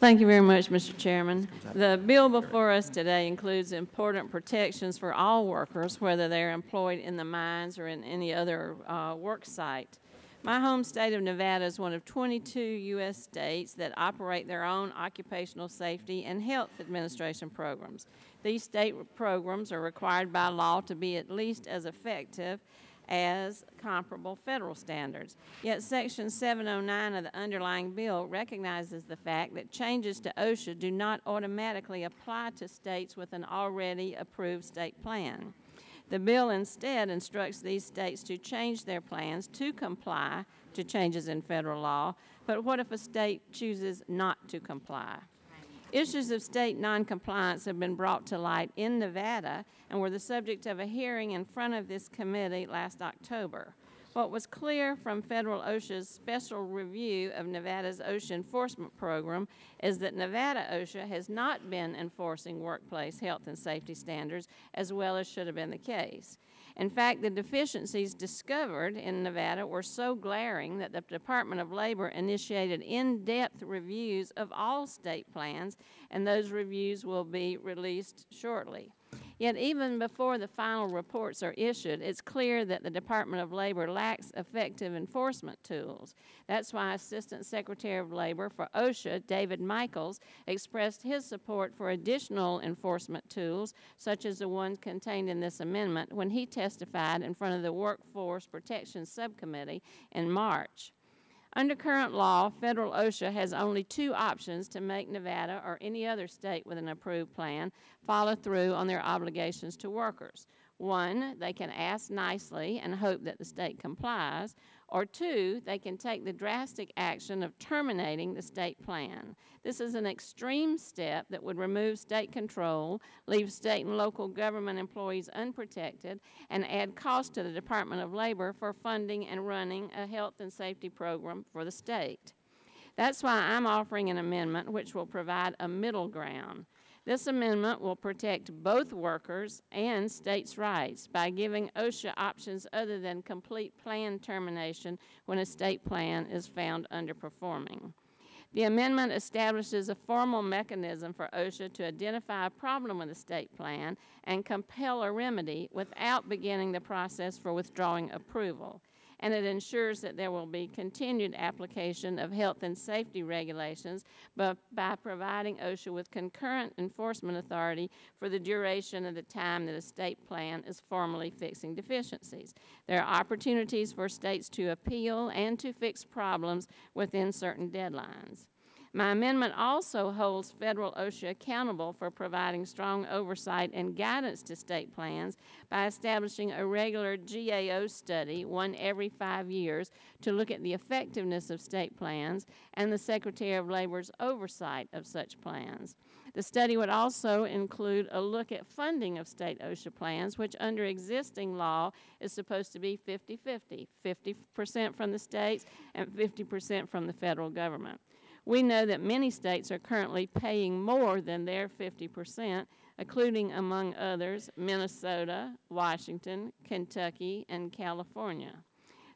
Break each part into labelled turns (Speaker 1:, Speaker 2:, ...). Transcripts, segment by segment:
Speaker 1: Thank you very much, Mr. Chairman. The bill before us today includes important protections for all workers, whether they're employed in the mines or in any other work site. My home state of Nevada is one of 22 U.S. states that operate their own occupational safety and health administration programs. These state programs are required by law to be at least as effective as comparable federal standards. Yet Section 709 of the underlying bill recognizes the fact that changes to OSHA do not automatically apply to states with an already approved state plan. The bill instead instructs these states to change their plans to comply to changes in federal law, but what if a state chooses not to comply? Issues of state noncompliance have been brought to light in Nevada and were the subject of a hearing in front of this committee last October. What was clear from federal OSHA's special review of Nevada's OSHA enforcement program is that Nevada OSHA has not been enforcing workplace health and safety standards as well as should have been the case. In fact, the deficiencies discovered in Nevada were so glaring that the Department of Labor initiated in-depth reviews of all state plans, and those reviews will be released shortly. Yet even before the final reports are issued, it's clear that the Department of Labor lacks effective enforcement tools. That's why Assistant Secretary of Labor for OSHA, David Michaels, expressed his support for additional enforcement tools, such as the ones contained in this amendment, when he testified in front of the Workforce Protection Subcommittee in March. Under current law, federal OSHA has only two options to make Nevada or any other state with an approved plan follow through on their obligations to workers. One, they can ask nicely and hope that the state complies, or two, they can take the drastic action of terminating the state plan. This is an extreme step that would remove state control, leave state and local government employees unprotected, and add cost to the Department of Labor for funding and running a health and safety program for the state. That's why I'm offering an amendment which will provide a middle ground. This amendment will protect both workers and states' rights by giving OSHA options other than complete plan termination when a state plan is found underperforming. The amendment establishes a formal mechanism for OSHA to identify a problem with a state plan and compel a remedy without beginning the process for withdrawing approval. And it ensures that there will be continued application of health and safety regulations by providing OSHA with concurrent enforcement authority for the duration of the time that a state plan is formally fixing deficiencies. There are opportunities for states to appeal and to fix problems within certain deadlines. My amendment also holds federal OSHA accountable for providing strong oversight and guidance to state plans by establishing a regular GAO study, one every 5 years, to look at the effectiveness of state plans and the Secretary of Labor's oversight of such plans. The study would also include a look at funding of state OSHA plans, which under existing law is supposed to be 50-50, 50% from the states and 50% from the federal government. We know that many states are currently paying more than their 50%, including, among others, Minnesota, Washington, Kentucky, and California.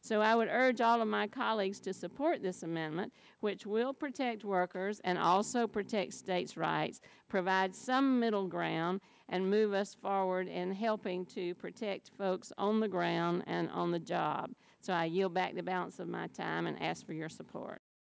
Speaker 1: So I would urge all of my colleagues to support this amendment, which will protect workers and also protect states' rights, provide some middle ground, and move us forward in helping to protect folks on the ground and on the job. So I yield back the balance of my time and ask for your support.